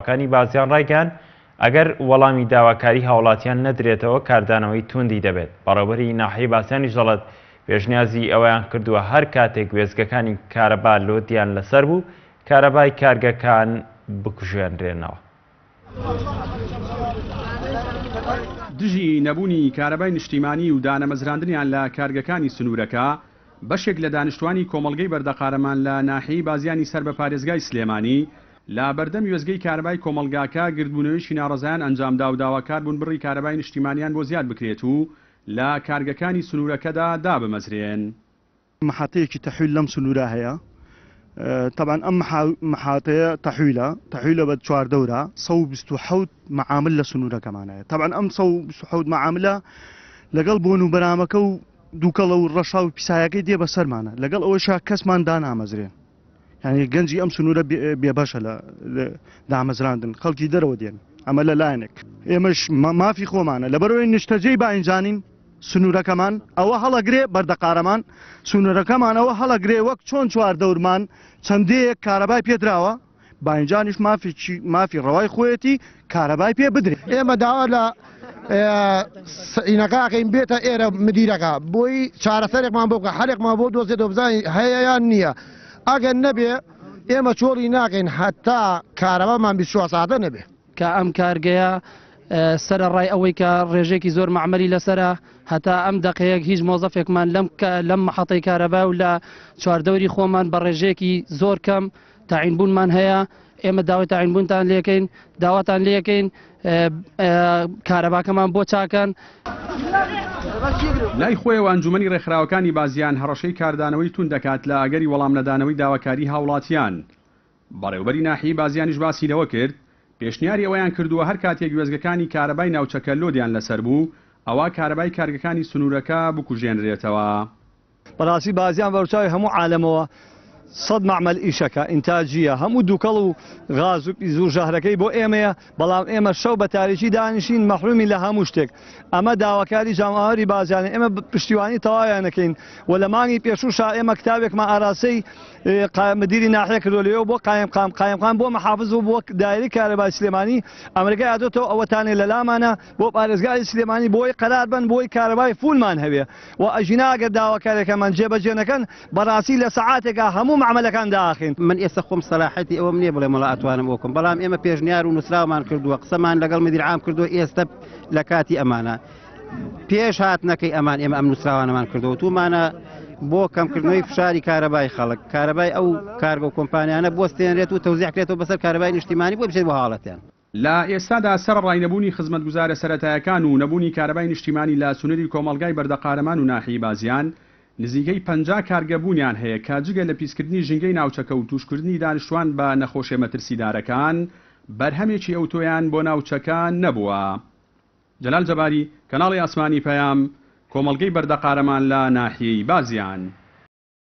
کانی بازیان ڕایگەیاند ئەگەر وەڵامی داواکاری هاوڵاتیان نەدرێتەوە کاردانەوەی توندی دەبێت. بەڕێوەبەری ناحیەی باسییانیش دەڵێت پێشنیازی ئەوەیان کردووە هەر کاتێک وێزگەکانی کارەبا لۆتیان لەسەر بوو کارەبای کارگەکان بکوژێنرێنەوە. دژی نەبوونی کارەبای نیشتیمانی و دانەمەزراندنیان لە کارگەکانی سنوورەکە بەشێک لە دانیشتوانی کۆمەڵگەی بەردەقارەمان لە ناحیەی بازیانی سەر بە پارێزگای سلێمانی لا بەردەم وێزگەی کارەبای کۆمەلگاکە گردبوونەوەیشی ناڕەزایان ئەنجامدا و داواکار بوون بڕی کارەبای نیشتیمانیان بۆ زیاد بکرێت و لە کارگەکانی سنوورەکەدا دابمەزرێن. محاتەیەکی تەحویل لەم سنوورە هەیە. طبعا ئەم محاتەیە تەحویلە بە چواردەورە 127 معامل لە سنوورەکەمانەیە. طبعا ئەم 127 معاملە لەگەڵ بۆن و بەرامەکە و دووکەڵە و ڕەشا و پیسایەکەی دێ بە سەرمانە لەگەڵ ئەوەشا کەسمان دانامەزرێن. يعني گەنجی ئەم سنوورە بێبەشە لە دامەزراندن خەڵکی دەرەوە دێن ئەمە لە لایەنێک ئێمەش مافی خۆمانە لەبەرەوەی نیشتەجێی باینجانین سنوورەکەمان ئەوە هەڵەگرێ بەردەقارەمان سنوورەکەمان ئەوە هەڵەگرێ وەک چۆن چواردەورمان چەندەیەک کارەبای پێدراوە باینجانیش مافی ڕەوای خۆیەتی کارەبای پێ بدرێت. ئێمە داوا لە ئینەکەکەین بێتە ئێرە مدیرەکە بۆی چارەسەرێکمان بۆکە هەرێکمان بۆ دۆزێت دۆبزانی هەیەیان نییە. ئەگەر نەبێ ئێمە چۆڵی ناکەین هەتا کارەبامان 24 ساعتە نەبێ کە ئەم کارگەیە سرە ڕای ئەوەی کە ڕێژێکی زۆر معمەلی لەسرە هەتا ئەم دقەیەک هیچ مۆزەفێکمان لەم محەتەی کارەبا و لە چواردەوری خۆمان بە ڕێژێکی زۆر کەم تاعینبوونمان هەیە. ئێمە داوای تاعینبوونتان لێکەین داواتان لێکەین کارەباکەمان بۆ چاکەن. لای خۆیەوە ئەنجومەنی ڕێکخراوەکانی بازیان هەڕەشەی کاردانەوەی تون دەکات لە ئەگەری وەڵام نەدانەوەی داواکاری هاوڵاتیان. بەڕێوەبەری ناحیەی بازیانیش باسی لەوە کرد پێشنیاری ئەوەیان کردووە هەر کاتێک گوێزگەکانی کارەبای ناوچەکە لۆدیان لەسەر بوو ئەوە کارەبای کارگەکانی سنوورەکە بکوژێنرێتەوە. بەڕاستی بازیان بەڕچاوی هەموو عالەمەوە 100 معمل ئیشەکە ئینتاجیە هەموو دووکەڵ و غاز و پیزوو ژەهرەکەی بۆ ئێمەیە بەڵام ئێمە شەو بە تاریکی دانیشین مەحرومی لە هەموو شتێک. ئەمە داواکاری جاماوەری بازیانە ئێمە پشتیوانی تەواویانەکەین و لە مانگی پێشووشا ئێمە کتابێکمان ئاراسەی مدیری ناحیە کردو لێەوە بۆ قایمقام بۆ مەحافظ و بۆ دایری کارەبای سلێمانی ئەمریکای ئادۆتەوە ئەوەتانێ لە لامانە بۆ پارێزگای سلێمانی بۆی قەرار بن بۆی کارەبای فولمان هەبێ و ئەژینا ئەگەر داواکارێکەمان جێبەجێ نەکەن بەڕاستی لە سەعاتێکە هەموو معاملەکان داخین. من ئێستا خۆم سەلاحەتی ئەوە نییە بڵێ مەڵا ئەتوانم بۆکم بەڵام ئێمە پێشنیار و نووسراومان کردووە قسەمان لەگەڵ مدیر عام کردووە ئێستا لە کاتی ئەمانە پێش هات نەکەی ئەمان ئێمە ئەم نووسراوانەمان کردەوە تومانە بۆ کەمکردنەوەی فشاری کارەبای خەڵک کارەبای ئەو کارگە و کۆمپانیانە بۆستێنرێت و تەوزیعکرێتەوە بەسەر کارەبای نیشتیمانی بۆ بچێت بۆ حاڵەتیان. لە ئێستادا سەر ڕاینەبوونی خزمەتگوزارە سەرەتایەکان و نەبوونی کارەبای نیشتیمانی لە سنووری کۆمەڵگای بەردەقارەمان و ناحیەی بازیان نزیکەی 50 کارگەبوونیان هەیە کاجگە لە پیسکردنی ژینگەی ناوچەکە و توشکردنی دانیشتوان بە نەخۆشیە مەترسیدارەکان بەرهەمێکی ئەوتۆیان بۆ ناوچەکان نەبووە. جەلال جەباری کەناڵی ئاسمانی پەیام کۆمەڵگەی بەردەقارەمان لە ناحیەی بازیان.